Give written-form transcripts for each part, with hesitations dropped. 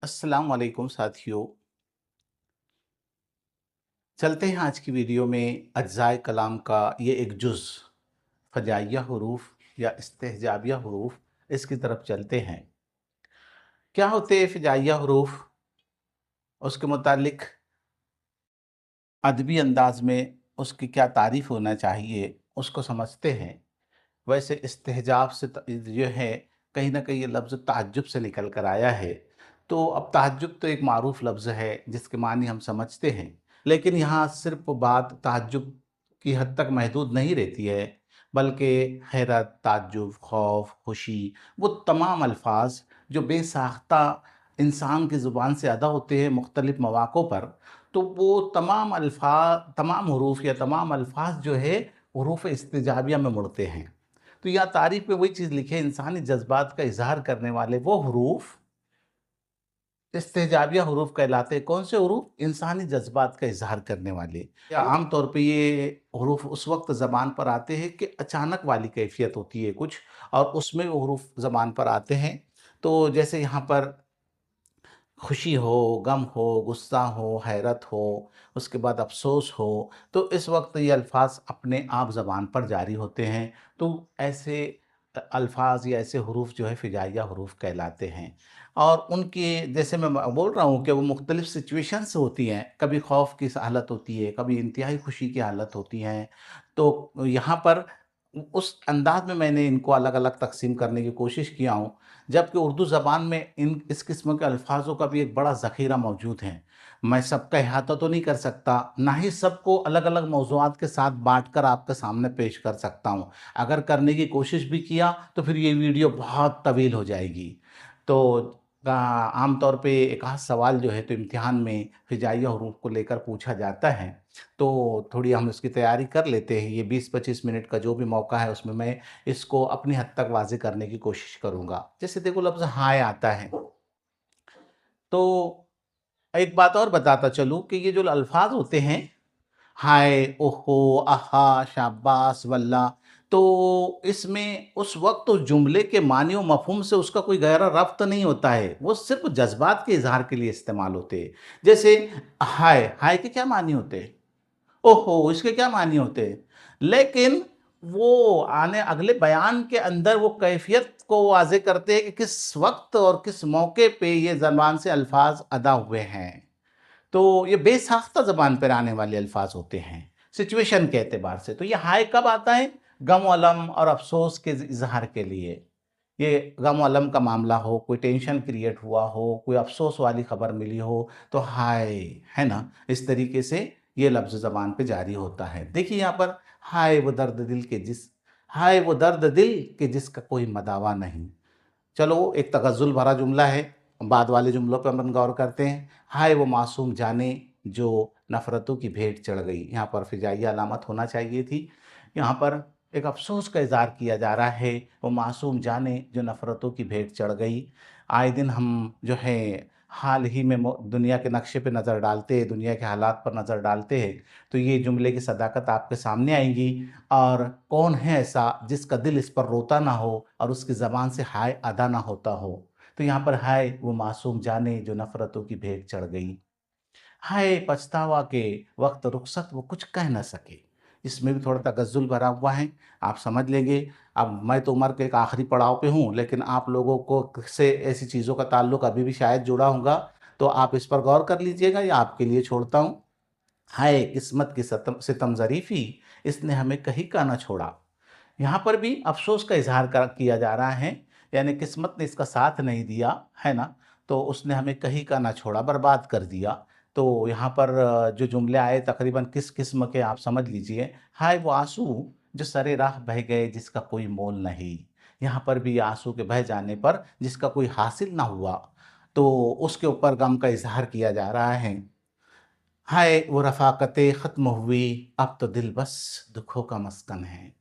अस्सलाम वालेकुम साथियों। चलते हैं आज की वीडियो में अज्जाए कलाम का ये एक जुज़ फ़जाइया हुरूफ या इस्तेहजाबिया हुरूफ, इसकी तरफ चलते हैं। क्या होते हैं फ़जाइया हुरूफ? उसके मुतालिक अदबी अंदाज़ में उसकी क्या तारीफ़ होना चाहिए, उसको समझते हैं। वैसे इस्तेहजाब से जो है, कहीं न कहीं ये लफ्ज़ ताज्जुब से निकल कर आया है। तो अब ताज्जुब तो एक मारूफ़ लफ्ज़ है जिसके मानी हम समझते हैं। लेकिन यहाँ सिर्फ़ बात ताज्जुब की हद तक महदूद नहीं रहती है, बल्कि हैरत, ताज्जुब, खौफ़, खुशी, वो तमाम अल्फ़ाज़ जो बेसाख्ता इंसान की ज़ुबान से अदा होते हैं मुख्तलिफ़ मौक़ों पर, तो वो तमाम हुरूफ़ या तमाम अल्फ़ाज़ जो है हुरूफ़ इस्तिजाबिया में मुड़ते हैं। तो यहाँ तारीफ़ में वही चीज़ लिखी है, इंसानी जज़्बात का इज़हार करने वाले वो हुरूफ़ इस्तेजाबिया हुरूफ़ कहलाते हैं। कौन से हुरूफ़? इंसानी जज़्बात का इज़हार करने वाले। या आम तौर पे ये हुरूफ़ उस वक़्त ज़बान पर आते हैं कि अचानक वाली कैफ़ियत होती है कुछ, और उसमें वो हुरूफ़ ज़बान पर आते हैं। तो जैसे यहाँ पर खुशी हो, गम हो, गुस्सा हो, हैरत हो, उसके बाद अफ़सोस हो, तो इस वक़्त ये अल्फ़ाज़ अपने आप ज़बान पर जारी होते हैं। तो ऐसे अल्फ़ाज़ या ऐसे हुरूफ़ जो है फ़िजाइया हुरूफ़ कहलाते हैं। और उनके जैसे मैं बोल रहा हूँ कि वो मुख्तलिफ़ सिचुएशंस होती हैं, कभी खौफ़ की हालत होती है, कभी इंतहाई खुशी की हालत होती हैं। तो यहाँ पर उस अंदाज़ में मैंने इनको अलग-अलग तक़सीम करने की कोशिश किया हूँ। जबकि उर्दू ज़बान में इस किस्म के अल्फ़ाज़ों का भी एक बड़ा ज़ख़ीरा मौजूद है। मैं सबका अहाता तो नहीं कर सकता, ना ही सबको अलग-अलग मौज़ूआत के साथ बाँट कर आपके सामने पेश कर सकता हूँ। अगर करने की कोशिश भी किया, तो फिर ये वीडियो बहुत तवील हो जाएगी। तो आम तौर पे एक आध सवाल जो है तो इम्तिहान में फ़िजाइया हुरूफ़ को लेकर पूछा जाता है। तो थोड़ी हम इसकी तैयारी कर लेते हैं। ये 20-25 मिनट का जो भी मौका है उसमें मैं इसको अपनी हद तक वाज़ेह करने की कोशिश करूँगा। जैसे देखो लफ़्ज़ हाय आता है, तो एक बात और बताता चलूँ कि ये जो अल्फ़ाज़ होते हैं, हाय, ओहो, आहा, शाबाश, वल्लाह, तो इसमें उस वक़्त उस जुमले के मानी और मफ़हूम से उसका कोई गहरा रब्त नहीं होता है। वो सिर्फ़ जज़्बात के इज़हार के लिए इस्तेमाल होते हैं। जैसे हाय, हाय के क्या मानी होते हैं? ओहो! इसके क्या मानी होते हैं? लेकिन वो आने अगले बयान के अंदर वो कैफ़ियत को वाज़ेह करते हैं कि किस वक़्त और किस मौके पे ये ज़बान से अल्फ़ाज़ अदा हुए हैं। तो ये बेसाख्ता ज़बान पर आने वाले अल्फ़ाज़ होते हैं, सिचुएशन के एतबार से। तो ये हाय कब आता है? गम और अलम और अफ़सोस के इज़हार के लिए। ये गम और अलम का मामला हो, कोई टेंशन क्रिएट हुआ हो, कोई अफ़सोस वाली खबर मिली हो, तो हाय, है ना? इस तरीके से ये लफ्ज़ ज़बान पे जारी होता है। देखिए यहाँ पर हाय वो दर्द दिल के जिसका कोई मदावा नहीं। चलो एक तगज़्ज़ुल भरा जुमला है, बाद वाले जुमलों पे अपन गौर करते हैं। हाय वो मासूम जाने जो नफ़रतों की भेंट चढ़ गई, यहाँ पर फ़िजाइया अलामत होना चाहिए थी। यहाँ पर एक अफ़सोस का इज़हार किया जा रहा है, वो मासूम जाने जो नफ़रतों की भेंट चढ़ गई। आए दिन हम जो है हाल ही में दुनिया के नक्शे पे नज़र डालते हैं, दुनिया के हालात पर नज़र डालते हैं, तो ये जुमले की सदाकत आपके सामने आएँगी। और कौन है ऐसा जिसका दिल इस पर रोता ना हो और उसकी ज़बान से हाय अदा ना होता हो। तो यहाँ पर हाय वो मासूम जाने जो नफ़रतों की भेंट चढ़ गई। हाय पछतावा के वक़्त रुख़सत वो कुछ कह न सके। इसमें भी थोड़ा तगज़्ज़ुल भरा हुआ है, आप समझ लेंगे। अब मैं तो उम्र के एक आखिरी पड़ाव पे हूँ, लेकिन आप लोगों को से ऐसी चीज़ों का ताल्लुक अभी भी शायद जुड़ा होगा, तो आप इस पर गौर कर लीजिएगा, ये आपके लिए छोड़ता हूँ। हाय किस्मत की सितम ज़रीफ़ी, इसने हमें कहीं का ना छोड़ा। यहाँ पर भी अफ़सोस का इज़हार किया जा रहा है, यानी किस्मत ने इसका साथ नहीं दिया, है ना? तो उसने हमें कहीं का ना छोड़ा, बर्बाद कर दिया। तो यहाँ पर जो जुमले आए तकरीबन किस किस्म के आप समझ लीजिए। हाय वो आँसू जो सरे राह बह गए जिसका कोई मोल नहीं। यहाँ पर भी आँसू के बह जाने पर जिसका कोई हासिल ना हुआ, तो उसके ऊपर गम का इज़हार किया जा रहा है। हाय वो रफ़ाक़तें ख़त्म हुई, अब तो दिल बस दुखों का मस्कन है।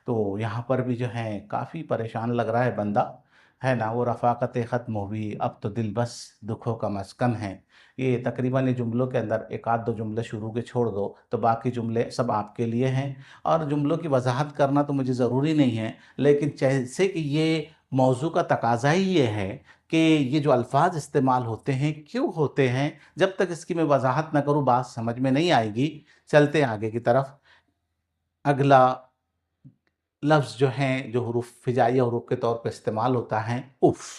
तो यहाँ पर भी जो है काफ़ी परेशान लग रहा है बंदा, है ना? वो रफ़ाक़तें ख़त्म हुई, अब तो दिल बस दुखों का मस्कन है। ये तकरीबन ये जुमलों के अंदर 1 आध 2 जुमले शुरू के छोड़ दो, तो बाकी जुमले सब आपके लिए हैं। और जुमलों की वज़ाहत करना तो मुझे ज़रूरी नहीं है, लेकिन जैसे कि ये मौज़ू का तकाज़ा ही ये है کہ یہ جو الفاظ استعمال ہوتے ہیں کیوں ہوتے ہیں، جب تک اس کی میں وضاحت نہ کروں بات سمجھ میں نہیں آئے گی۔ چلتے ہیں آگے کی طرف۔ اگلا لفظ جو ہیں جو حروف ہجائیہ حروف کے طور پہ استعمال ہوتا ہے، اف۔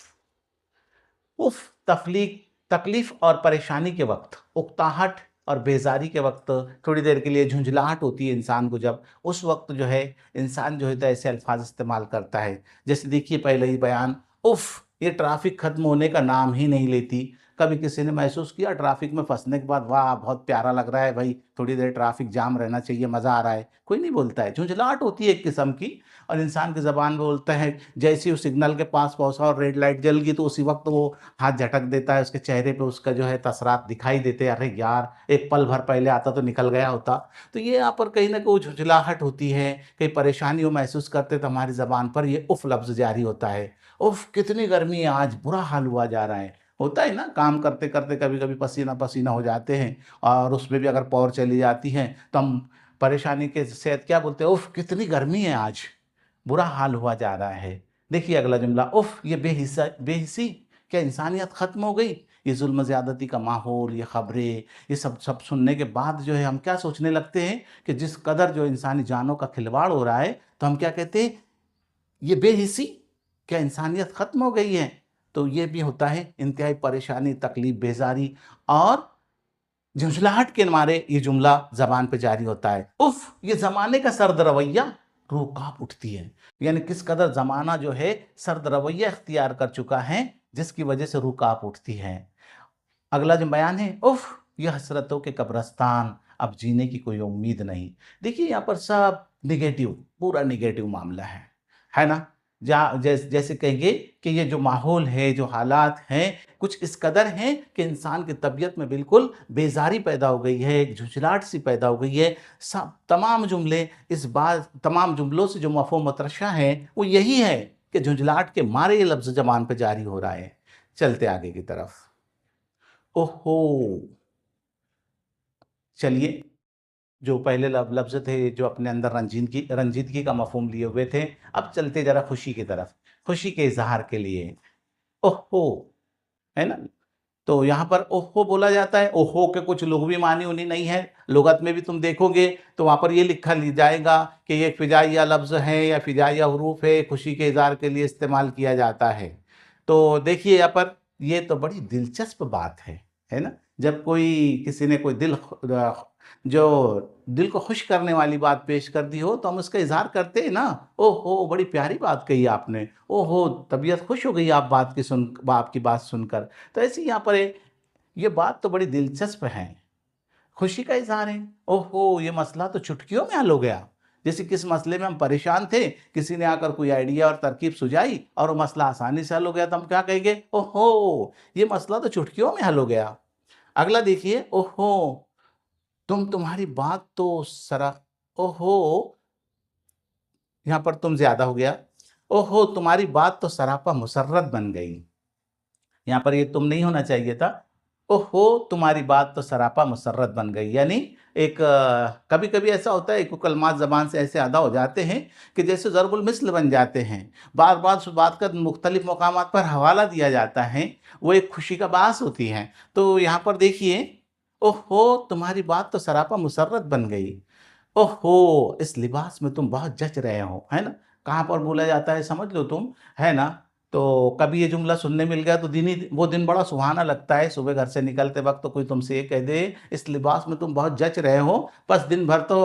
اف تکلیف اور پریشانی کے وقت، اکتاہٹ اور بیزاری کے وقت، تھوڑی دیر کے لیے جھنجھلاہٹ ہوتی ہے انسان کو، جب اس وقت جو ہے انسان جو ہے تو ایسے الفاظ استعمال کرتا ہے۔ جیسے دیکھیے پہلے ہی بیان، اف یہ ٹرافک ختم ہونے کا نام ہی نہیں لیتی۔ کبھی کسی نے محسوس کیا ٹرافک میں پھنسنے کے بعد واہ بہت پیارا لگ رہا ہے بھائی، تھوڑی دیر ٹرافک جام رہنا چاہیے، مزہ آ رہا ہے؟ کوئی نہیں بولتا ہے، جھنجھلاہٹ ہوتی ہے ایک قسم کی، اور انسان کی زبان میں بولتا ہے جیسے وہ سگنل کے پاس پہنچا اور ریڈ لائٹ جل گئی تو اسی وقت وہ ہاتھ جھٹک دیتا ہے، اس کے چہرے پہ اس کا جو ہے تاثرات دکھائی دیتے ہیں، ارے یار ایک پل بھر پہلے آتا تو نکل گیا ہوتا۔ تو یہ یہاں پر کہیں نہ کہیں جھنجھلاہٹ ہوتی ہے، کہیں پریشانی وہ محسوس کرتے تو ہماری زبان پر یہ اف لفظ جاری ہوتا ہے۔ اف کتنی گرمی ہے آج، برا حال ہوا جا رہا ہے۔ ہوتا ہے نا، کام کرتے کرتے کبھی کبھی پسینہ پسینہ ہو جاتے ہیں، اور اس میں بھی اگر پاور چلی جاتی ہے تو ہم پریشانی کے صحت کیا بولتے ہیں، اف کتنی گرمی ہے آج، برا حال ہوا جا رہا ہے۔ دیکھیے اگلا جملہ، اف یہ بے حسی، کیا انسانیت ختم ہو گئی؟ یہ ظلم زیادتی کا ماحول، یہ خبریں، یہ سب سننے کے بعد جو ہے ہم کیا سوچنے لگتے ہیں کہ جس قدر جو انسانی جانوں کا کھلواڑ ہو رہا ہے تو ہم کیا کہتے ہیں، یہ بے حسی، کیا انسانیت ختم ہو گئی ہے؟ تو یہ بھی ہوتا ہے انتہائی پریشانی، تکلیف، بیزاری اور جھنجھلاہٹ کے مارے یہ جملہ زبان پہ جاری ہوتا ہے۔ اف یہ زمانے کا سرد رویہ، روح کانپ اٹھتی ہے۔ یعنی کس قدر زمانہ جو ہے سرد رویہ اختیار کر چکا ہے، جس کی وجہ سے روح کانپ اٹھتی ہے۔ اگلا جو بیان ہے، اف یہ حسرتوں کے قبرستان، اب جینے کی کوئی امید نہیں۔ دیکھیے یہاں پر سب نگیٹو، پورا نگیٹو معاملہ ہے نا؟ جیسے کہیں گے کہ یہ جو ماحول ہے، جو حالات ہیں، کچھ اس قدر ہیں کہ انسان کی طبیعت میں بالکل بیزاری پیدا ہو گئی ہے، ایک جھنجھلاہٹ سی پیدا ہو گئی ہے۔ تمام جملے تمام جملوں سے جو مفہوم مترشح ہے وہ یہی ہے کہ جھنجھلاہٹ کے مارے یہ لفظ زبان پہ جاری ہو رہا ہے۔ چلتے آگے کی طرف۔ اوہو، چلیے جو پہلے لفظ تھے جو اپنے اندر رنجیدگی کا مفہوم لیے ہوئے تھے، اب چلتے ذرا خوشی کی طرف، خوشی کے اظہار کے لیے۔ اوہو، ہے نا؟ تو یہاں پر اوہو بولا جاتا ہے، اوہو کے کچھ لغوی معنی انہیں نہیں ہے، لغت میں بھی تم دیکھو گے تو وہاں پر یہ لکھا جائے گا کہ یہ فجائیہ لفظ ہے یا فجائیہ حروف ہے، خوشی کے اظہار کے لیے استعمال کیا جاتا ہے۔ تو دیکھیے یہاں پر یہ تو بڑی دلچسپ بات ہے نا؟ جب کسی نے کوئی جو دل کو خوش کرنے والی بات پیش کر دی ہو تو ہم اس کا اظہار کرتے ہیں نا، اوہو بڑی پیاری بات کہی آپ نے، اوہو طبیعت خوش ہو گئی آپ کی بات سن کر۔ تو ایسے یہاں پر یہ بات تو بڑی دلچسپ ہے، خوشی کا اظہار ہے۔ اوہو یہ مسئلہ تو چٹکیوں میں حل ہو گیا، جیسے کس مسئلے میں ہم پریشان تھے، کسی نے آ کر کوئی آئیڈیا اور ترکیب سجائی اور وہ مسئلہ آسانی سے حل ہو گیا، تو ہم کیا کہیں گے، اوہو یہ مسئلہ تو چٹکیوں میں حل ہو گیا۔ اگلا دیکھیے، اوہو تمہاری بات تو اوہو یہاں پر تم زیادہ ہو گیا، اوہو تمہاری بات تو سراپا مسرت بن گئی، یہاں پر یہ تم نہیں ہونا چاہیے تھا، اوہو تمہاری بات تو سراپا مسرت بن گئی۔ یعنی ایک کبھی کبھی ایسا ہوتا ہے کہ کلمات زبان سے ایسے ادا ہو جاتے ہیں کہ جیسے ضرب المثل بن جاتے ہیں، بار بار اس بات کا مختلف مقامات پر حوالہ دیا جاتا ہے، وہ ایک خوشی کا باعث ہوتی ہے۔ تو یہاں پر دیکھیے، اوہو تمہاری بات تو سراپا مسرت بن گئی، اوہو اس لباس میں تم بہت جچ رہے ہو، ہے نا؟ کہاں پر بولا جاتا ہے سمجھ لو تم، ہے نا؟ تو کبھی یہ جملہ سننے مل گیا تو وہ دن بڑا سہانا لگتا ہے، صبح گھر سے نکلتے وقت تو کوئی تم سے یہ کہہ دے اس لباس میں تم بہت جچ رہے ہو، بس دن بھر تو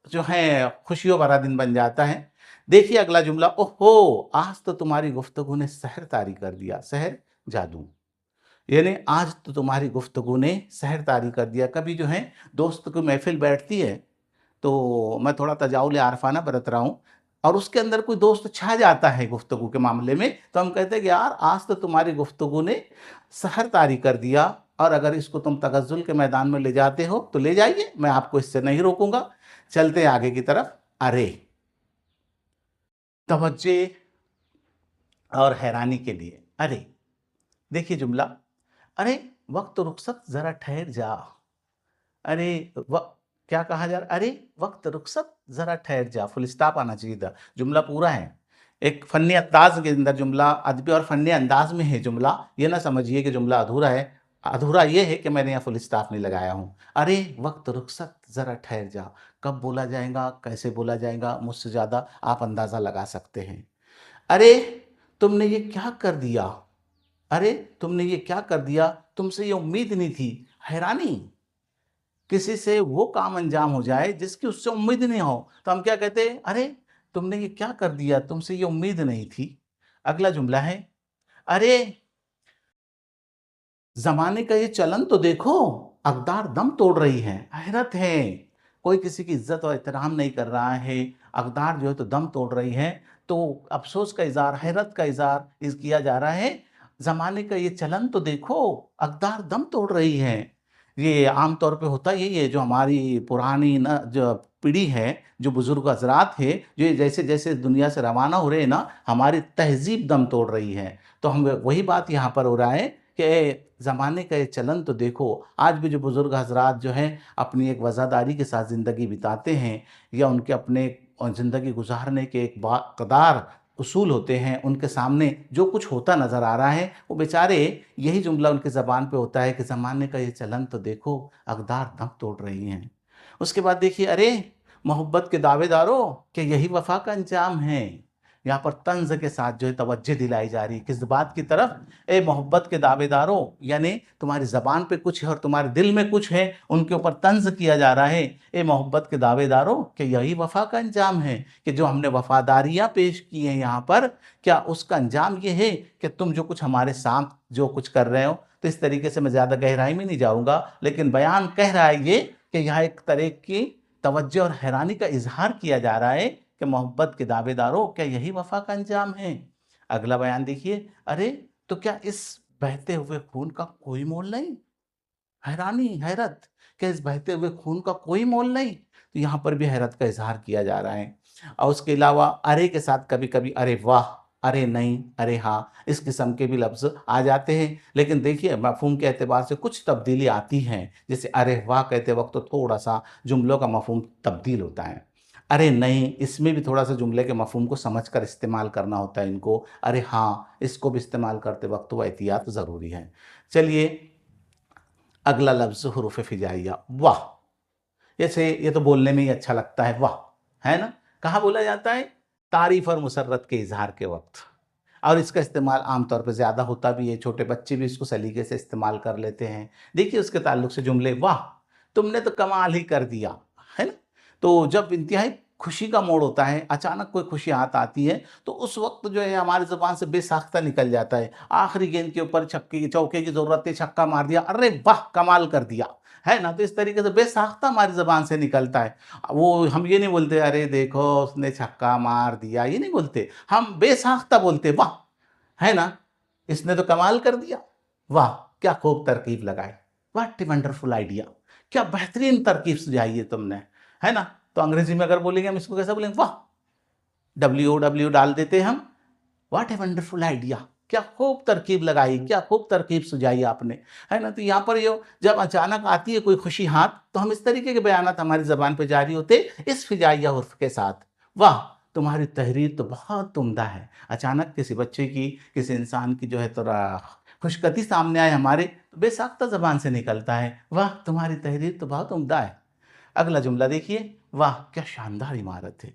جو ہے خوشیوں بھرا دن بن جاتا ہے۔ دیکھیے اگلا جملہ، اوہو آج تو تمہاری گفتگو نے سحر طاری کر دیا، سحر جادو، یعنی آج تو تمہاری گفتگو نے سحر طاری کر دیا۔ کبھی جو ہے دوست کو محفل بیٹھتی ہے تو میں تھوڑا تجاؤل عارفانہ برت رہا ہوں، اور اس کے اندر کوئی دوست چھا جاتا ہے گفتگو کے معاملے میں، تو ہم کہتے ہیں کہ یار آج تو تمہاری گفتگو نے سحر طاری کر دیا، اور اگر اس کو تم تغزل کے میدان میں لے جاتے ہو تو لے جائیے، میں آپ کو اس سے نہیں روکوں گا۔ چلتے ہیں آگے کی طرف۔ ارے توجہ اور حیرانی کے لیے، ارے دیکھیے جملہ، ارے وقت رخصت ذرا ٹھہر جا، ارے کیا کہا جا رہا، ارے وقت رخصت ذرا ٹھہر جا، فل اسٹاپ آنا چاہیے تھا، جملہ پورا ہے۔ एक फ़न्नी अंदाज़ के अंदर जुमला, अदबी और फ़न्नी अंदाज़ में है जुमला, ये ना समझिए कि जुमला अधूरा है। अधूरा ये है कि मैंने यहाँ फुल स्टॉप नहीं लगाया हूँ। अरे वक़्त रुख़सत ज़रा ठहर जा, कब बोला जाएगा, कैसे बोला जाएगा, मुझसे ज़्यादा आप अंदाज़ा लगा सकते हैं। अरे तुमने ये क्या कर दिया? अरे तुमने ये क्या कर दिया? तुमसे ये उम्मीद नहीं थी। हैरानी, किसी से वो काम अंजाम हो जाए जिसकी उससे उम्मीद नहीं हो, तो हम क्या कहते हैं? अरे तुमने ये क्या कर दिया? तुमसे ये उम्मीद नहीं थी। अगला जुमला है, अरे ज़माने का ये चलन तो देखो, अक़दार दम तोड़ रही हैं। हैरत है, कोई किसी की इज़्ज़त और एहतराम नहीं कर रहा है, अक़दार जो है तो दम तोड़ रही हैं। तो अफ़सोस का इज़हार, हैरत का इज़हार किया जा रहा है, ज़माने का ये चलन तो देखो, अक़दार दम तोड़ रही हैं। ये आम तौर पे होता यही है, जो हमारी पुरानी ना जो पीढ़ी है, जो बुज़ुर्ग हज़रात थे, जो ये जैसे-जैसे दुनिया से रवाना हो रहे हैं ना, हमारी तहज़ीब दम तोड़ रही है। तो हम वही बात यहाँ पर हो रहा है कि ज़माने का ये चलन तो देखो, आज भी जो बुज़ुर्ग हज़रात जो हैं, अपनी एक वज़ादारी के साथ ज़िंदगी बिताते हैं, या उनके अपने ज़िंदगी गुज़ारने के एक बाकदार उसूल होते हैं, उनके सामने जो कुछ होता नज़र आ रहा है, वो बेचारे यही जुमला उनकी ज़बान पे होता है कि ज़माने का ये चलन तो देखो, अक़दार दम तोड़ रही हैं। उसके बाद देखिए, अरे मोहब्बत के दावेदारों, क्या यही वफ़ा का अंजाम है? यहाँ पर तंज़ के साथ जो है तवज्जो दिलाई जा रही है, किस बात की तरफ? ए मोहब्बत के दावेदारों, यानी तुम्हारी ज़बान पे कुछ है और तुम्हारे दिल में कुछ है, उनके ऊपर तंज़ किया जा रहा है। ए मोहब्बत के दावेदारों, क्या यही वफ़ा का अंजाम है कि जो हमने वफ़ादारियाँ पेश की हैं यहाँ पर, क्या उसका अंजाम ये है कि तुम जो कुछ हमारे साथ जो कुछ कर रहे हो? तो इस तरीके से मैं ज़्यादा गहराई में नहीं जाऊँगा, लेकिन बयान कह रहा है ये कि यहाँ एक तरह की तवज्जो और हैरानी का इज़हार किया जा रहा है कि मोहब्बत के दावेदारों, क्या यही वफ़ा का अंजाम है? अगला बयान देखिए, अरे तो क्या इस बहते हुए खून का कोई मोल नहीं? हैरानी, हैरत, क्या इस बहते हुए खून का कोई मोल नहीं? तो यहाँ पर भी हैरत का इज़हार किया जा रहा है। और उसके अलावा अरे के साथ कभी-कभी अरे वाह! अरे नहीं, अरे हाँ, इस किस्म के भी लफ्ज़ आ जाते हैं। लेकिन देखिए मफ़हूम के एतबार से कुछ तब्दीली आती हैं। जैसे अरे वाह! कहते वक़्त तो थोड़ा-सा जुमलों का मफ़हूम तब्दील होता है। अरे नहीं, इसमें भी थोड़ा-सा जुमले के मफ़हूम को समझकर इस्तेमाल करना होता है इनको। अरे हाँ, इसको भी इस्तेमाल करते वक़्त वो एहतियात ज़रूरी है। चलिए, अगला लफ्ज़ हुरूफ़ हिजाइया, वाह! जैसे ये तो बोलने में ही अच्छा लगता है, वाह! है ना? कहाँ बोला जाता है? तारीफ़ और मुसर्रत के इज़हार के वक़्त। और इसका इस्तेमाल आम तौर पे ज़्यादा होता भी है, छोटे बच्चे भी इसको सलीके से इस्तेमाल कर लेते हैं। देखिए उसके ताल्लुक से जुमले, वाह! तुमने तो कमाल ही कर दिया, है ना? तो जब इंतहाई खुशी का मोड़ होता है, अचानक कोई खुशी हाथ आती है, तो उस वक़्त जो है हमारी ज़ुबान से बेसाख्ता निकल जाता है। आखिरी गेंद के ऊपर छक्के चौके की ज़रूरत है, छक्का मार दिया, अरे वाह! कमाल कर दिया, है ना? तो इस तरीके से बेसाख्ता हमारी ज़ुबान से निकलता है। वो हम ये नहीं बोलते, अरे देखो उसने छक्का मार दिया, ये नहीं बोलते। हम बेसाख्ता बोलते, वाह! है ना? इसने तो कमाल कर दिया। वाह! क्या खूब तरकीब लगाई। What a wonderful idea! क्या बेहतरीन तरकीब सुझाई है तुमने, है ना? तो अंग्रेज़ी में अगर बोलेंगे हम इसको कैसे बोलेंगे? वाह! डब्ल्यू-ओ-डब्ल्यू डाल देते हैं हम। What a wonderful idea! क्या खूब तरकीब लगाई, क्या खूब तरकीब सुझाई आपने, है ना? तो यहाँ पर ये जब अचानक आती है कोई खुशी हाथ, तो हम इस तरीके के बयानात हमारी ज़बान पे जारी होते इस फिजाइया हर्फ़ के साथ। वाह! तुम्हारी तहरीर तो बहुत उम्दा है। अचानक किसी बच्चे की, किसी इंसान की जो है थोड़ा खुशखती सामने आए हमारे, तो बेसाख्ता ज़बान से निकलता है, वाह! तुम्हारी तहरीर तो बहुत उम्दा है। अगला जुमला देखिए, वाह! क्या शानदार इमारत है।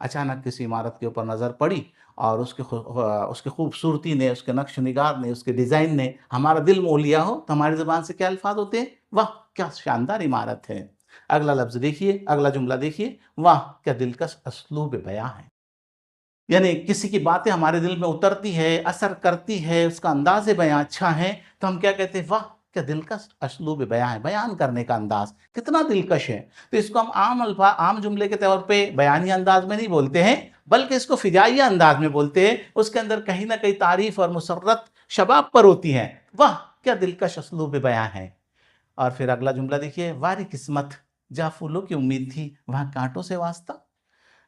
अचानक किसी इमारत के ऊपर नज़र पड़ी और उसकी खूबसूरती ने, उसके नक्श निगार ने, उसके डिज़ाइन ने हमारा दिल मोह लिया हो, तो हमारी ज़ुबान से क्या अल्फ़ाज़ होते हैं? वाह! क्या शानदार इमारत है। अगला लफ्ज़ देखिए, अगला जुमला देखिए, वाह! क्या दिलकश अस्लूब बयाँ है। यानी किसी की बातें हमारे दिल में उतरती है, असर करती है, उसका अंदाज़ बयाँ अच्छा है, तो हम क्या कहते हैं? वाह! क्या दिलकश अस्लूब बयाँ है, बयान करने का अंदाज़ कितना दिलकश है। तो इसको हम आम जुमले के तौर पे बयानी अंदाज़ में नहीं बोलते हैं, बल्कि इसको फ़िजाइया अंदाज़ में बोलते हैं। उसके अंदर कहीं न कहीं तारीफ़ और मुसर्रत शबाब पर होती है। वाह! क्या दिलकश अस्लूब बयाँ है। और फिर अगला जुमला देखिए, वारी किस्मत, जहाँ फूलों की उम्मीद थी, वहाँ काँटों से वास्ता।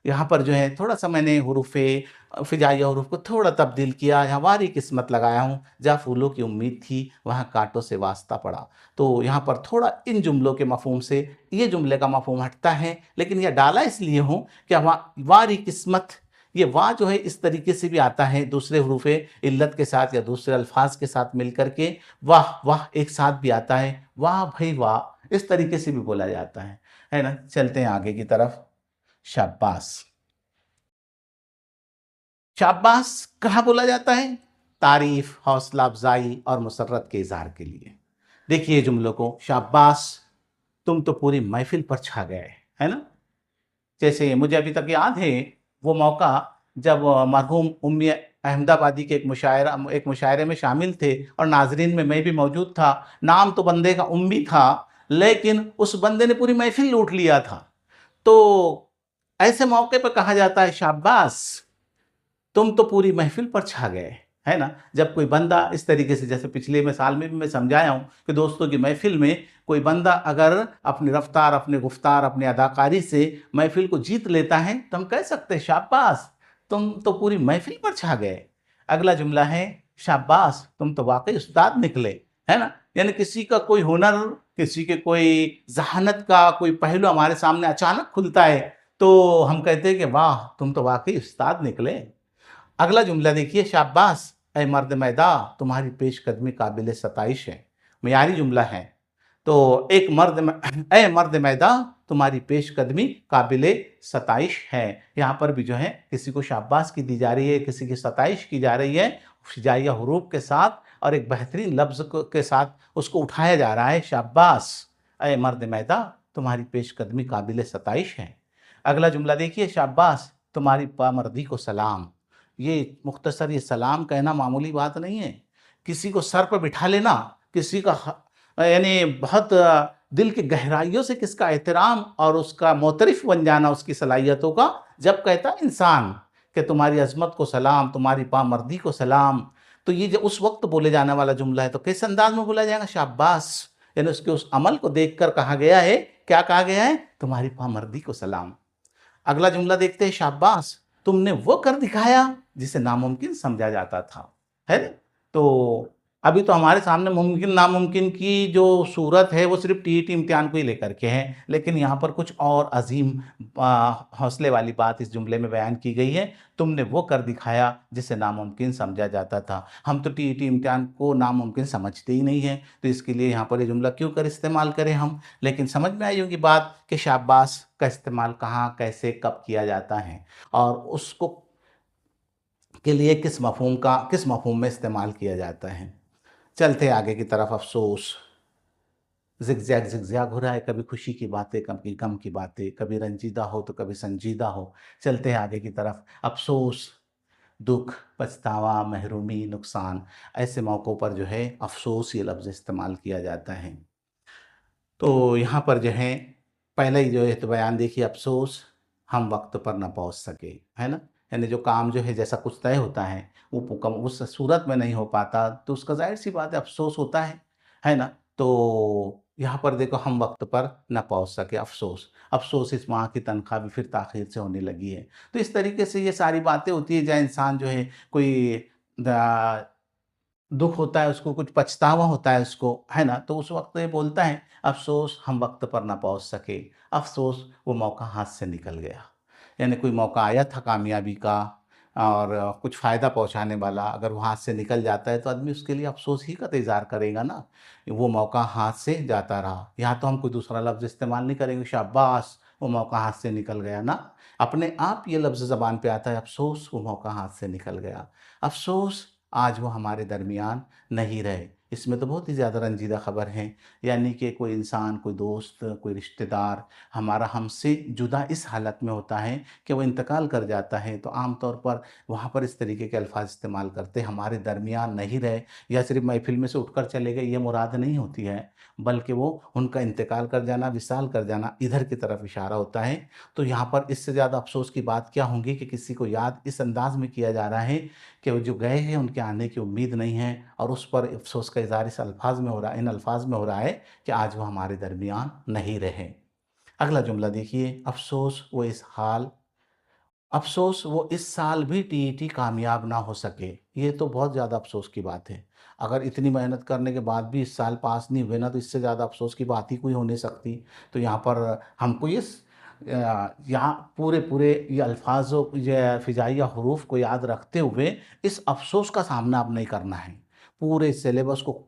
यहाँ पर जो है थोड़ा-सा मैंने हुरूफ़े फ़िजाइया हुरूफ़ को थोड़ा तब्दील किया, हमारी किस्मत लगाया हूँ, जहाँ फूलों की उम्मीद थी, वहाँ काँटों से वास्ता पड़ा। तो यहाँ पर थोड़ा इन जुमलों के मफ़हूम से ये जुमले का मफ़हूम हटता है, लेकिन यह डाला इसलिए हूँ कि वारी किस्मत, یہ واہ جو ہے اس طریقے سے بھی آتا ہے دوسرے حروف علت کے ساتھ یا دوسرے الفاظ کے ساتھ مل کر کے، واہ واہ ایک ساتھ بھی آتا ہے، واہ بھائی واہ، اس طریقے سے بھی بولا جاتا ہے نا؟ چلتے ہیں آگے کی طرف۔ شاباس، شاباس کہاں بولا جاتا ہے؟ تعریف، حوصلہ افزائی اور مسرت کے اظہار کے لیے۔ دیکھیے جملوں کو، شاباس تم تو پوری محفل پر چھا گئے، ہے نا؟ جیسے مجھے ابھی تک یاد ہے وہ موقع جب مرحوم امی احمد آبادی کے ایک مشاعرے میں شامل تھے اور ناظرین میں بھی موجود تھا۔ نام تو بندے کا امی تھا، لیکن اس بندے نے پوری محفل لوٹ لیا تھا۔ تو ایسے موقع پہ کہا جاتا ہے شاباس تم تو پوری محفل پر چھا گئے، ہے نا؟ جب کوئی بندہ اس طریقے سے، جیسے پچھلے مثال میں بھی میں سمجھایا ہوں کہ دوستوں کی محفل میں کوئی بندہ اگر اپنی رفتار، اپنے گفتار، اپنی اداکاری سے محفل کو جیت لیتا ہے تو ہم کہہ سکتے ہیں شاباس تم تو پوری محفل پر چھا گئے۔ اگلا جملہ ہے شاباس تم تو واقعی استاد نکلے، ہے نا؟ یعنی کسی کا کوئی ہنر، کسی کے کوئی ذہانت کا کوئی پہلو ہمارے سامنے اچانک کھلتا ہے تو ہم کہتے ہیں کہ واہ تم تو واقعی استاد نکلے۔ اگلا جملہ دیکھیے، شاباس اے مرد میداں تمہاری پیش قدمی قابل ستائش ہے۔ معیاری جملہ ہے تو اے مرد میداں تمہاری پیش قدمی قابل ستائش ہے۔ یہاں پر بھی جو ہے کسی کو شاباس کی دی جا رہی ہے، کسی کی ستائش کی جا رہی ہے ہجائیہ حروف کے ساتھ اور ایک بہترین لفظ کے ساتھ اس کو اٹھایا جا رہا ہے، شاباس اے مرد میداں تمہاری پیش قدمی قابل ستائش ہے۔ اگلا جملہ دیکھیے، شاباس تمہاری پامردی کو سلام۔ یہ مختصر یہ سلام کہنا معمولی بات نہیں ہے، کسی کو سر پر بٹھا لینا، کسی کا یعنی بہت دل کی گہرائیوں سے کس کا احترام اور اس کا معترف بن جانا اس کی صلاحیتوں کا، جب کہتا ہے انسان کہ تمہاری عظمت کو سلام، تمہاری پامردی کو سلام، تو یہ جو اس وقت بولے جانے والا جملہ ہے تو کس انداز میں بولا جائے گا؟ شاباس، یعنی اس کے اس عمل کو دیکھ کر کہا گیا ہے، کیا کہا گیا ہے؟ تمہاری پامردی کو سلام۔ اگلا جملہ دیکھتے ہیں، شاباس تم نے وہ کر دکھایا جسے ناممکن سمجھا جاتا تھا، ہے نا؟ تو ابھی تو ہمارے سامنے ممکن ناممکن کی جو صورت ہے وہ صرف ٹی امتحان کو ہی لے کر کے ہے، لیکن یہاں پر کچھ اور عظیم حوصلے والی بات اس جملے میں بیان کی گئی ہے، تم نے وہ کر دکھایا جسے ناممکن سمجھا جاتا تھا۔ ہم تو ٹی امتحان کو ناممکن سمجھتے ہی نہیں ہیں، تو اس کے لیے یہاں پر یہ جملہ کیوں کر استعمال کریں ہم؟ لیکن سمجھ میں آئی ہوگی بات کہ شاباس کا استعمال کہاں، کیسے، کب کیا جاتا ہے اور اس کو کے لیے کس مفہوم میں استعمال کیا جاتا ہے۔ چلتے آگے کی طرف، افسوس، زگزگ ہو رہا ہے، کبھی خوشی کی باتیں، کبھی غم کی باتیں، کبھی رنجیدہ ہو تو کبھی سنجیدہ ہو۔ چلتے ہیں آگے کی طرف، افسوس، دکھ، پچھتاوا، محرومی، نقصان، ایسے موقعوں پر جو ہے افسوس یہ لفظ استعمال کیا جاتا ہے۔ تو یہاں پر جو ہے پہلے ہی جو ہے تو بیان دیکھیے، افسوس ہم وقت پر نہ پہنچ سکے، ہے نا؟ یعنی جو کام جو ہے جیسا کچھ طے ہوتا ہے وہ اس صورت میں نہیں ہو پاتا تو اس کا ظاہر سی بات ہے افسوس ہوتا ہے نا؟ تو یہاں پر دیکھو ہم وقت پر نہ پہنچ سکے، افسوس اس ماہ کی تنخواہ بھی پھر تاخیر سے ہونے لگی ہے۔ تو اس طریقے سے یہ ساری باتیں ہوتی ہیں، جہاں انسان جو ہے کوئی دکھ ہوتا ہے، اس کو کچھ پچھتاوا ہوتا ہے اس کو، ہے نا؟ تو اس وقت یہ بولتا ہے افسوس ہم وقت پر نہ پہنچ سکے، افسوس وہ موقع ہاتھ سے نکل گیا۔ یعنی کوئی موقع آیا تھا کامیابی کا اور کچھ فائدہ پہنچانے والا، اگر وہ ہاتھ سے نکل جاتا ہے تو آدمی اس کے لیے افسوس ہی کا تو اظہار کرے گا نا، وہ موقع ہاتھ سے جاتا رہا۔ یہاں تو ہم کوئی دوسرا لفظ استعمال نہیں کریں گے، شاباس وہ موقع ہاتھ سے نکل گیا نا، اپنے آپ یہ لفظ زبان پہ آتا ہے، افسوس وہ موقع ہاتھ سے نکل گیا، افسوس آج وہ ہمارے درمیان نہیں رہے۔ اس میں تو بہت ہی زیادہ رنجیدہ خبر ہے، یعنی کہ کوئی انسان، کوئی دوست، کوئی رشتہ دار ہمارا ہم سے جدا اس حالت میں ہوتا ہے کہ وہ انتقال کر جاتا ہے، تو عام طور پر وہاں پر اس طریقے کے الفاظ استعمال کرتے ہیں، ہمارے درمیان نہیں رہے یا صرف محفل میں سے اٹھ کر چلے گئے، یہ مراد نہیں ہوتی ہے، بلکہ وہ ان کا انتقال کر جانا، وصال کر جانا، ادھر کی طرف اشارہ ہوتا ہے۔ تو یہاں پر اس سے زیادہ افسوس کی بات کیا ہوں گی کہ کسی کو یاد اس انداز میں کیا جا رہا ہے کہ وہ جو گئے ہیں ان کے آنے کی امید نہیں ہے، اور اس پر افسوس کا اظہار ان الفاظ میں ہو رہا ہے کہ آج وہ ہمارے درمیان نہیں رہے۔ اگلا جملہ دیکھیے، افسوس وہ اس سال بھی ٹی کامیاب نہ ہو سکے۔ یہ تو بہت زیادہ افسوس کی بات ہے، اگر اتنی محنت کرنے کے بعد بھی اس سال پاس نہیں ہوئے نا، تو اس سے زیادہ افسوس کی بات ہی کوئی ہو نہیں سکتی۔ تو یہاں پر ہم کو यहाँ पूरे पूरे ये अल्फाज़ों ये फ़िज़ाइया हुरूफ़ को याद रखते हुए इस अफ़सोस का सामना अब नहीं करना है। पूरे सिलेबस को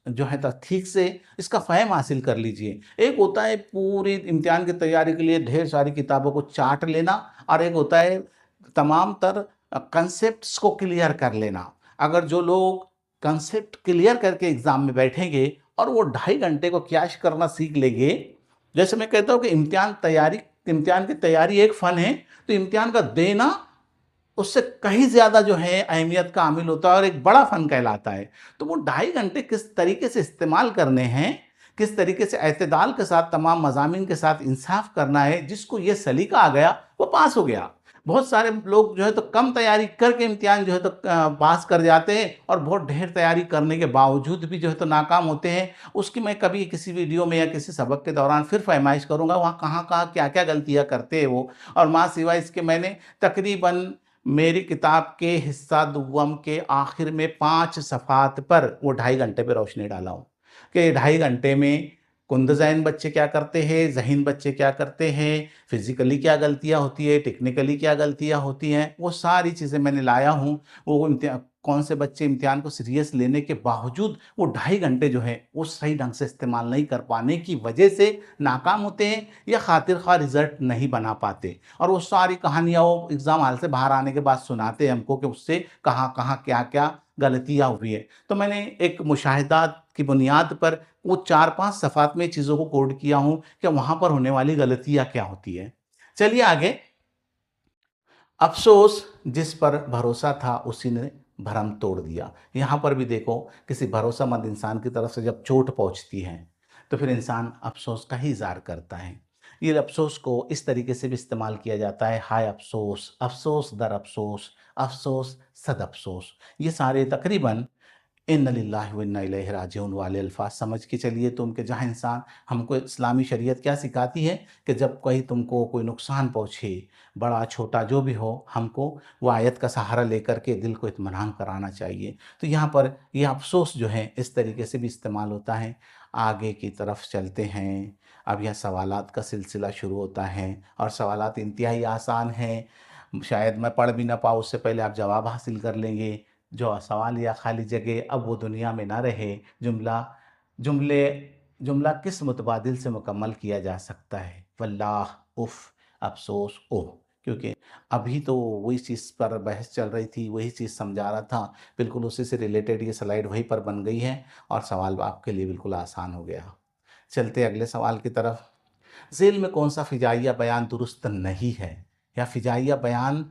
जो है त ठीक से इसका फ़हम हासिल कर लीजिए। एक होता है पूरी इम्तिहान की तैयारी के लिए ढेर सारी किताबों को चाट लेना, और एक होता है तमाम तर कंसेप्ट्स को क्लियर कर लेना। अगर जो लोग कंसेप्ट क्लियर करके एग्ज़ाम में बैठेंगे और वो ढाई घंटे को कैश करना सीख लेंगे, जैसे मैं कहता हूँ कि इम्तिहान की तैयारी एक फ़न है, तो इम्तिहान का देना उससे कहीं ज़्यादा जो है अहमियत का हामिल होता है और एक बड़ा फ़न कहलाता है। तो वो ढाई घंटे किस तरीके से इस्तेमाल करने हैं, किस तरीके से एतदाल के साथ तमाम मज़ामीन के साथ इंसाफ़ करना है, जिसको ये सलीका आ गया, वो पास हो गया। बहुत सारे लोग जो है तो कम तैयारी करके इम्तिहान जो है तो पास कर जाते हैं, और बहुत ढेर तैयारी करने के बावजूद भी जो है तो नाकाम होते हैं। उसकी मैं कभी किसी वीडियो में या किसी सबक के दौरान फिर फ़रमाइश करूँगा, वहाँ कहाँ-कहाँ, क्या-क्या गलतियाँ करते हैं वो। और माँ सिवाय इसके मैंने तकरीबन मेरी किताब के हिस्सा दुव्वम के आखिर में 5 सफ़हात पर वो ढाई घंटे पे रोशनी डाला हूँ, कि ढाई घंटे में कुंद-ज़ैन बच्चे क्या करते हैं, ज़हीन बच्चे क्या करते हैं, फ़िज़िकली क्या गलतियाँ होती है, टेक्निकली क्या गलतियाँ होती हैं, वो सारी चीज़ें मैंने लाया हूँ। वो कौन से बच्चे इम्तिहान को सीरियस लेने के बावजूद वो ढाई घंटे जो है, वो सही ढंग से इस्तेमाल नहीं कर पाने की वजह से नाकाम होते हैं या खातिर-ख़्वाह रिज़ल्ट नहीं बना पाते। और वो सारी कहानियाँ वो एग्ज़ाम हॉल से बाहर आने के बाद सुनाते हैं हमको कि उससे कहाँ-कहाँ, क्या-क्या गलतियाँ हुई है। तो मैंने एक मुशाहिदात की बुनियाद पर वो 4-5 सफ़हात में चीज़ों को कोड किया हूँ कि वहाँ पर होने वाली गलतियाँ क्या होती है। चलिए आगे। अफ़सोस जिस पर भरोसा था उसी ने भरम तोड़ दिया। यहाँ पर भी देखो, किसी भरोसेमंद इंसान की तरफ से जब चोट पहुँचती है, तो फिर इंसान अफ़सोस का ही इज़हार करता है। ये अफ़सोस को इस तरीके से भी इस्तेमाल किया जाता है, हाय अफ़सोस, अफ़सोस दर अफ़सोस, अफ़सोस सद अफ़सोस। ये सारे तकरीबन इन्ना लिल्लाहि व इन्ना इलैहि राजिऊन वाले अल्फाज समझ के चलिए तुम, कि जहाँ इंसान, हमको इस्लामी शरीयत क्या सिखाती है कि जब कहीं तुमको कोई नुकसान पहुँचे, बड़ा छोटा जो भी हो, हमको वो आयत का सहारा लेकर के दिल को इत्मीनान कराना चाहिए। तो यहाँ पर ये अफ़सोस जो है इस तरीके से भी इस्तेमाल होता है। आगे की तरफ चलते हैं। अब यहाँ सवालात का सिलसिला शुरू होता है, और सवालात इंतहाई आसान हैं। शायद मैं पढ़ भी ना पाऊँ, उससे पहले आप जवाब हासिल कर लेंगे। जो सवाल या खाली जगह अब वो दुनिया में ना रहे। जुमला जुमले जुमला किस मुतबादिल से मुकम्मल किया जा सकता है? वल्लाह, उफ़, अफ़सोस, ओह! क्योंकि अभी तो वही चीज़ पर बहस चल रही थी, वही चीज़ समझा रहा था, बिल्कुल उसी से रिलेटेड ये स्लाइड वहीं पर बन गई है, और सवाल आपके लिए बिल्कुल आसान हो गया। चलते अगले सवाल की तरफ। ज़ेल में कौन-सा फ़िज़ाइया बयान दुरुस्त नहीं है, या फ़िज़ाइया बयान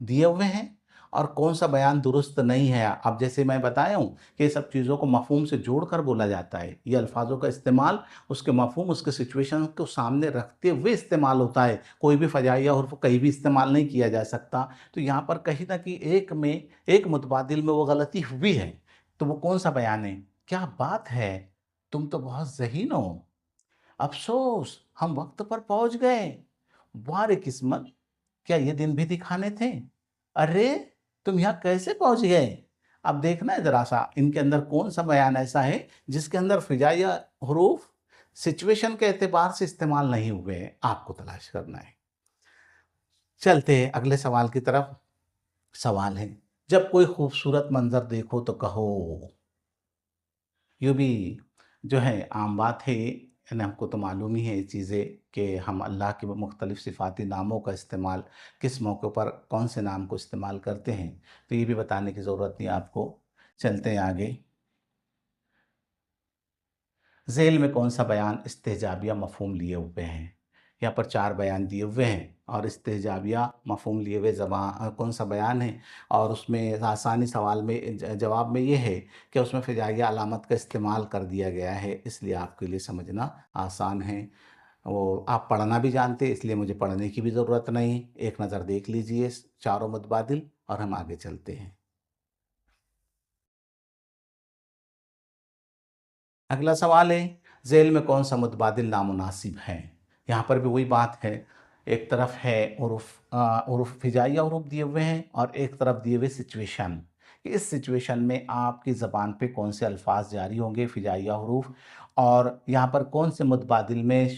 दिए हुए हैं और कौन-सा बयान दुरुस्त नहीं है? अब जैसे मैं बताया हूँ कि ये सब चीज़ों को मफ़हूम से जोड़कर बोला जाता है। ये अल्फ़ाज़ों का इस्तेमाल उसके मफ़हूम, उसके सिचुएशन को सामने रखते हुए इस्तेमाल होता है। कोई भी फ़जाइया हर्फ़ कहीं भी इस्तेमाल नहीं किया जा सकता। तो यहाँ पर कहीं न कहीं एक मुतबादिल में वो गलती हुई है। तो वो कौन-सा बयान है? क्या बात है! तुम तो बहुत ज़हीन हो। अफ़सोस! हम वक़्त पर पहुँच गए। वाह रे किस्मत! क्या ये दिन भी दिखाने थे? अरे! तुम यहाँ कैसे पहुँच गए? अब देखना है ज़रा-सा इनके अंदर कौन-सा बयान ऐसा है जिसके अंदर फ़िज़ाइया हुरूफ़ सिचुएशन के एतबार से इस्तेमाल नहीं हुए हैं, आपको तलाश करना है। चलते हैं अगले सवाल की तरफ। सवाल है, जब कोई खूबसूरत मंज़र देखो तो कहो। यूँ भी जो है आम बात है ये, यानी हमको तो मालूम ही है ये चीज़ें कि हम अल्लाह के मुख्तलिफ़ सिफ़ाती नामों का इस्तेमाल किस मौके पर कौन से नाम को इस्तेमाल करते हैं, तो ये भी बताने की ज़रूरत नहीं है आपको। चलते हैं आगे। ज़ेल में कौन-सा बयान इस्तेजाबिया मफ़हूम लिए हुए हैं? यहाँ पर 4 बयान दिए हुए हैं, और इस्तेजाबिया मफ़हूम लिए हुए कौन-सा बयान है, और उसमें आसानी सवाल में जवाब में ये है कि उसमें फ़िज़ाइया अलामत का इस्तेमाल कर दिया गया है, इसलिए आपके लिए समझना आसान है। वो आप पढ़ना भी जानते हैं, इसलिए मुझे पढ़ने की भी ज़रूरत नहीं। एक नज़र देख लीजिए चारों मुतबादिल, और हम आगे चलते हैं। अगला सवाल है, ज़ेल में कौन-सा मुतबादिल नामुनासिब है? यहाँ पर भी वही बात है, एक तरफ है उरुफ़ हिजाइया उरुफ़ दिए हुए हैं, और एक तरफ दिए हुए सिचुएशन, कि इस सिचुएशन में आपकी ज़बान पे कौन से अल्फ़ाज़ जारी होंगे फ़िजाइया हुरूफ़, और यहाँ पर कौन से मुतबादिल में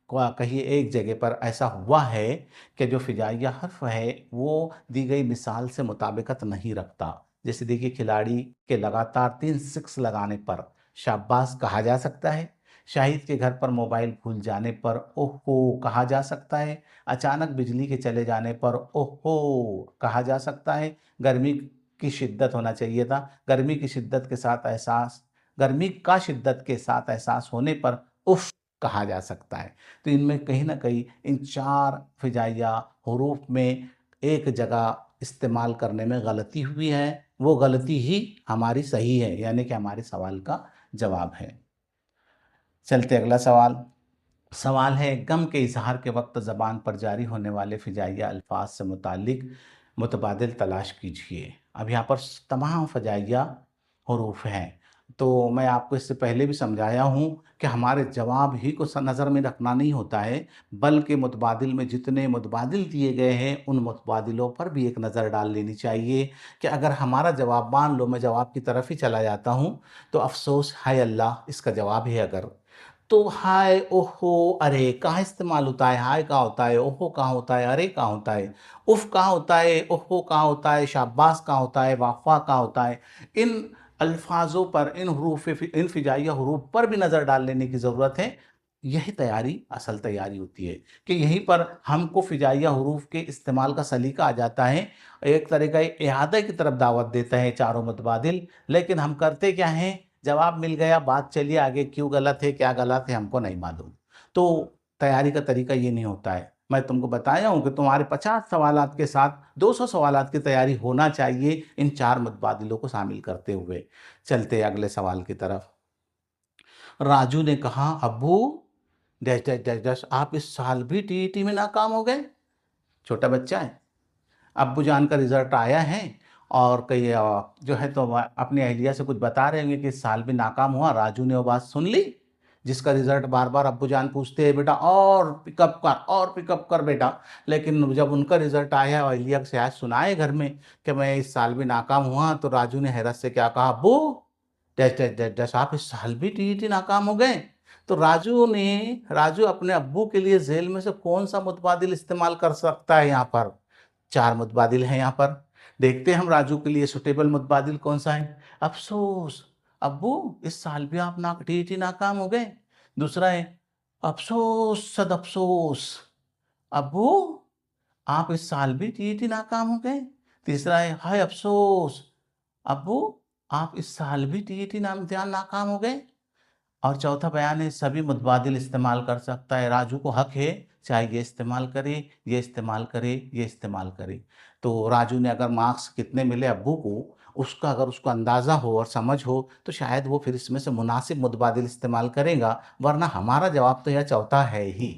کہیں ایک جگہ پر ایسا ہوا ہے کہ جو فجائیہ حرف ہے وہ دی گئی مثال سے مطابقت نہیں رکھتا. جیسے دیکھیے کھلاڑی کے لگاتار 3 سکس لگانے پر شاباش کہا جا سکتا ہے. شاہد کے گھر پر موبائل بھول جانے پر اوہو کہا جا سکتا ہے. اچانک بجلی کے چلے جانے پر اوہو کہا جا سکتا ہے. گرمی کی شدت ہونا چاہیے تھا. گرمی کا شدت کے ساتھ احساس ہونے پر اف کہا جا سکتا ہے. تو ان میں کہیں نہ کہیں ان 4 فجائیہ حروف میں ایک جگہ استعمال کرنے میں غلطی ہوئی ہے. وہ غلطی ہی ہماری صحیح ہے، یعنی کہ ہمارے سوال کا جواب ہے. چلتے اگلا سوال. سوال ہے غم کے اظہار کے وقت زبان پر جاری ہونے والے فجائیہ الفاظ سے متعلق متبادل تلاش کیجیے. اب یہاں پر تمام فجائیہ حروف ہیں، تو میں آپ کو اس سے پہلے بھی سمجھایا ہوں کہ ہمارے جواب ہی کو نظر میں رکھنا نہیں ہوتا ہے، بلکہ متبادل میں جتنے متبادل دیے گئے ہیں ان متبادلوں پر بھی ایک نظر ڈال لینی چاہیے کہ اگر ہمارا جواب مان لو میں جواب کی طرف ہی چلا جاتا ہوں تو افسوس ہائے اللہ اس کا جواب ہے. اگر تو ہائے اوہو ارے کہاں استعمال ہوتا ہے؟ ہائے کہاں ہوتا ہے؟ اوہو کہاں ہوتا ہے؟ ارے کہاں ہوتا ہے؟ اف کہاں ہوتا ہے؟ اوہو کہاں ہوتا ہے؟ شاباش کہاں ہوتا ہے؟ واہ واہ کہاں ہوتا ہے؟ ان الفاظوں پر، ان فجائیہ حروف پر بھی نظر ڈال لینے کی ضرورت ہے. یہی تیاری اصل تیاری ہوتی ہے کہ یہیں پر ہم کو فجائیہ حروف کے استعمال کا سلیقہ آ جاتا ہے. ایک طریقہ اعادہ کی طرف دعوت دیتا ہے چاروں متبادل، لیکن ہم کرتے کیا ہیں؟ جواب مل گیا، بات چلیے آگے، کیوں غلط ہے کیا غلط ہے ہم کو نہیں معلوم. تو تیاری کا طریقہ یہ نہیں ہوتا ہے. میں تم کو بتایا ہوں کہ تمہارے 50 سوالات کے ساتھ 200 سوالات کی تیاری ہونا چاہیے ان 4 متبادلوں کو شامل کرتے ہوئے. چلتے اگلے سوال کی طرف. راجو نے کہا ابو ڈیش ڈیش ڈیش ڈیش آپ اس سال بھی ٹی ای ٹی میں ناکام ہو گئے. چھوٹا بچہ ہے، ابو جان کا رزلٹ آیا ہے اور کئی جو ہے تو اپنی اہلیہ سے کچھ بتا رہے ہیں کہ اس سال بھی ناکام ہوا. راجو نے وہ بات سن لی جس کا رزلٹ بار بار ابو جان پوچھتے ہیں بیٹا اور پک اپ کر اور پک اپ کر بیٹا. لیکن جب ان کا رزلٹ آیا اور اہلیہ سے آج سنائے گھر میں کہ میں اس سال بھی ناکام ہوا تو راجو نے حیرت سے کیا کہا ابو ڈیش ڈیش ڈیش ڈیش آپ اس سال بھی ٹی ای ٹی ناکام ہو گئے. تو راجو اپنے ابو کے لیے ذیل میں سے کون سا متبادل استعمال کر سکتا ہے؟ یہاں پر 4 متبادل ہیں. یہاں پر دیکھتے ہیں ہم راجو کے لیے سوٹیبل متبادل کون سا ہے. افسوس ابو اس سال بھی آپ ٹی ای ٹی ناکام ہو گئے. دوسرا ہے افسوس صد افسوس ابو آپ اس سال بھی ٹی ای ٹی ناکام ہو گئے. تیسرا ہے ہائے افسوس ابو آپ اس سال بھی ٹی ای ٹی امتحان ناکام ہو گئے. اور چوتھا بیان ہے سبھی متبادل استعمال کر سکتا ہے. راجو کو حق ہے چاہے یہ استعمال کرے، یہ استعمال کرے، یہ استعمال کرے. تو راجو نے اگر مارکس کتنے ملے ابو کو اگر اس کو اندازہ ہو اور سمجھ ہو تو شاید وہ پھر اس میں سے مناسب متبادل استعمال کرے گا. ورنہ ہمارا جواب تو یہ چوتھا ہے ہی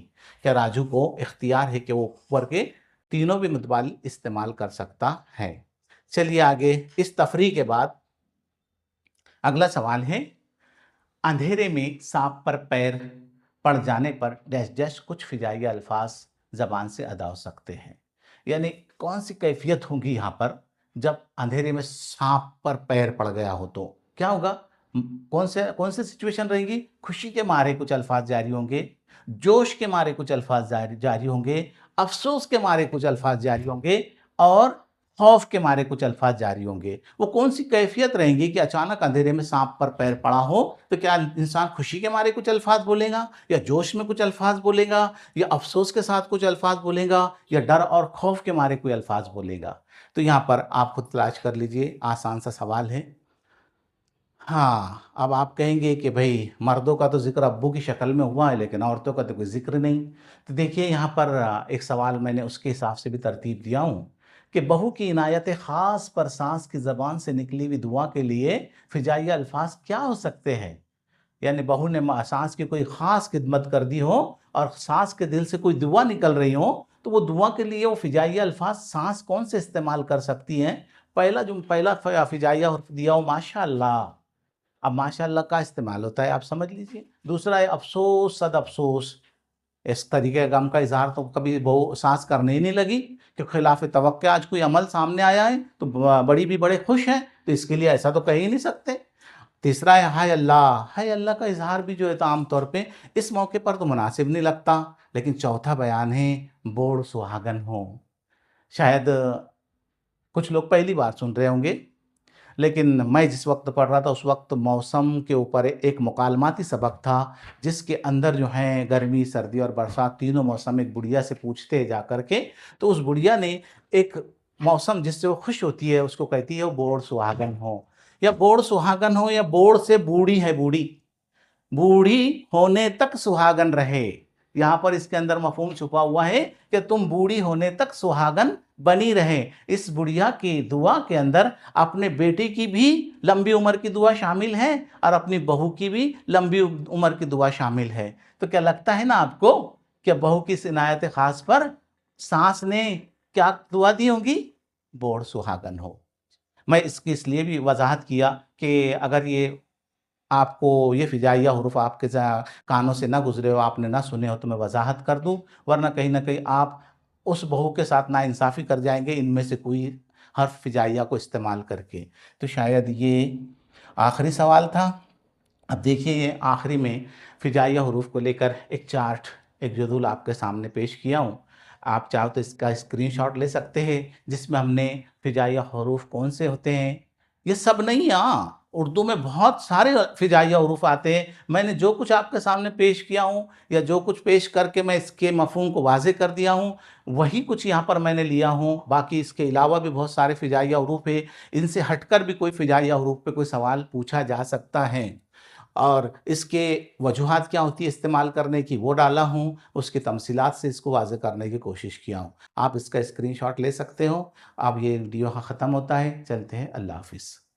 کہ راجو کو اختیار ہے کہ وہ اوپر کے تینوں بھی متبادل استعمال کر سکتا ہے. چلیے آگے. اس تفریح کے بعد اگلا سوال ہے اندھیرے میں سانپ پر پیر پڑ جانے پر ڈیش ڈیش کچھ فجائیہ الفاظ زبان سے ادا ہو سکتے ہیں. یعنی کون سی کیفیت ہوگی یہاں پر جب اندھیرے میں سانپ پر پیر پڑ گیا ہو تو کیا ہوگا؟ کون سے سچویشن رہے گی؟ خوشی کے مارے کچھ الفاظ جاری ہوں گے، جوش کے مارے کچھ الفاظ جاری ہوں گے، افسوس کے مارے کچھ الفاظ جاری ہوں گے اور خوف کے مارے کچھ الفاظ جاری ہوں گے. وہ کون سی کیفیت رہیں گی کہ اچانک اندھیرے میں سانپ پر پیر پڑا ہو تو کیا انسان خوشی کے مارے کچھ الفاظ بولے گا یا جوش میں کچھ الفاظ بولے گا یا افسوس کے ساتھ کچھ الفاظ بولے گا یا ڈر اور خوف کے مارے کوئی الفاظ بولے گا؟ تو یہاں پر آپ خود تلاش کر لیجئے. آسان سا سوال ہے. ہاں اب آپ کہیں گے کہ بھئی مردوں کا تو ذکر ابو کی شکل میں ہوا ہے لیکن عورتوں کا تو کوئی ذکر نہیں. تو دیکھیے یہاں پر ایک سوال میں نے اس کے حساب سے بھی ترتیب دیا ہوں کہ بہو کی عنایت خاص پر ساس کی زبان سے نکلی ہوئی دعا کے لیے فجائیہ الفاظ کیا ہو سکتے ہیں؟ یعنی بہو نے ساس کی کوئی خاص خدمت کر دی ہو اور ساس کے دل سے کوئی دعا نکل رہی ہو تو وہ دعا کے لیے وہ فجائیہ الفاظ ساس کون سے استعمال کر سکتی ہیں؟ پہلا فجائیہ حرف دیا ہو ماشاء اللہ. اب ماشاء اللہ کا استعمال ہوتا ہے آپ سمجھ لیجئے. دوسرا ہے افسوس صد افسوس. اس طریقے غم کا اظہار تو کبھی بہو سانس کرنے ہی نہیں لگی کہ خلاف توقع آج کوئی عمل سامنے آیا ہے تو بڑی بھی بڑے خوش ہیں تو اس کے لیے ایسا تو کہہ ہی نہیں سکتے. तीसरा है हाय अल्लाह का इज़हार भी जो है तो आम तौर पे इस मौके पर तो मुनासिब नहीं लगता। लेकिन चौथा बयान है बोड़ सुहागन हो। शायद कुछ लोग पहली बार सुन रहे होंगे, लेकिन मैं जिस वक़्त पढ़ रहा था उस वक़्त मौसम के ऊपर एक मुकालमाती सबक था, जिसके अंदर जो है गर्मी, सर्दी और बरसात तीनों मौसम एक बुढ़िया से पूछते हैं जा कर के, तो उस बुढ़िया ने एक मौसम जिससे वो खुश होती है उसको कहती है वो बोड़ सुहागन हो, या बोड़ सुहागन हो, या बोड़ से बूढ़ी है बूढ़ी, बूढ़ी होने तक सुहागन रहे। यहाँ पर इसके अंदर मफ़हूम छुपा हुआ है कि तुम बूढ़ी होने तक सुहागन बनी रहे। इस बुढ़िया की दुआ के अंदर अपने बेटे की भी लंबी उम्र की दुआ शामिल है और अपनी बहू की भी लंबी उम्र की दुआ शामिल है। तो क्या लगता है ना आपको कि बहू की इस इनायत ख़ास पर सास ने क्या दुआ दी होगी? बोड़ सुहागन हो। मैं इसकी इसलिए भी वज़ाहत किया कि अगर ये आपको ये फ़िजाइया हुरूफ़ आपके कानों से ना गुज़रे हो, आपने ना सुने हो, तो मैं वज़ाहत कर दूँ, वरना कहीं न कहीं आप उस बहू के साथ नाइंसाफ़ी कर जाएँगे इनमें से कोई हर्फ़ फ़िजाइया को इस्तेमाल करके। तो शायद ये आखिरी सवाल था। अब देखिए ये आखिरी में फ़िजाइया हुरूफ़ को लेकर एक चार्ट, एक जदूल आपके सामने पेश किया हूँ। आप चाहो तो इसका स्क्रीनशॉट ले सकते हैं, जिसमें हमने फ़िजाइया हुरूफ़ कौन से होते हैं, ये सब नहीं, हाँ, उर्दू में बहुत सारे फ़िजाइया हुरूफ़ आते हैं। मैंने जो कुछ आपके सामने पेश किया हूँ या जो कुछ पेश करके मैं इसके मफ़हूम को वाज़ेह कर दिया हूँ, वही कुछ यहाँ पर मैंने लिया हूँ। बाकी इसके अलावा भी बहुत सारे फ़िजाइया हुरूफ़ हैं, इनसे हटकर भी कोई फ़िजाइया हुरूफ़ पे कोई सवाल पूछा जा सकता है। और इसके वजूहात क्या होती है इस्तेमाल करने की वो डाला हूँ, उसकी तमसीलात से इसको वाज़ेह करने की कोशिश किया हूँ। आप इसका स्क्रीनशॉट ले सकते हो। अब ये वीडियो यहाँ ख़त्म होता है, चलते हैं, अल्लाह हाफ़िज़।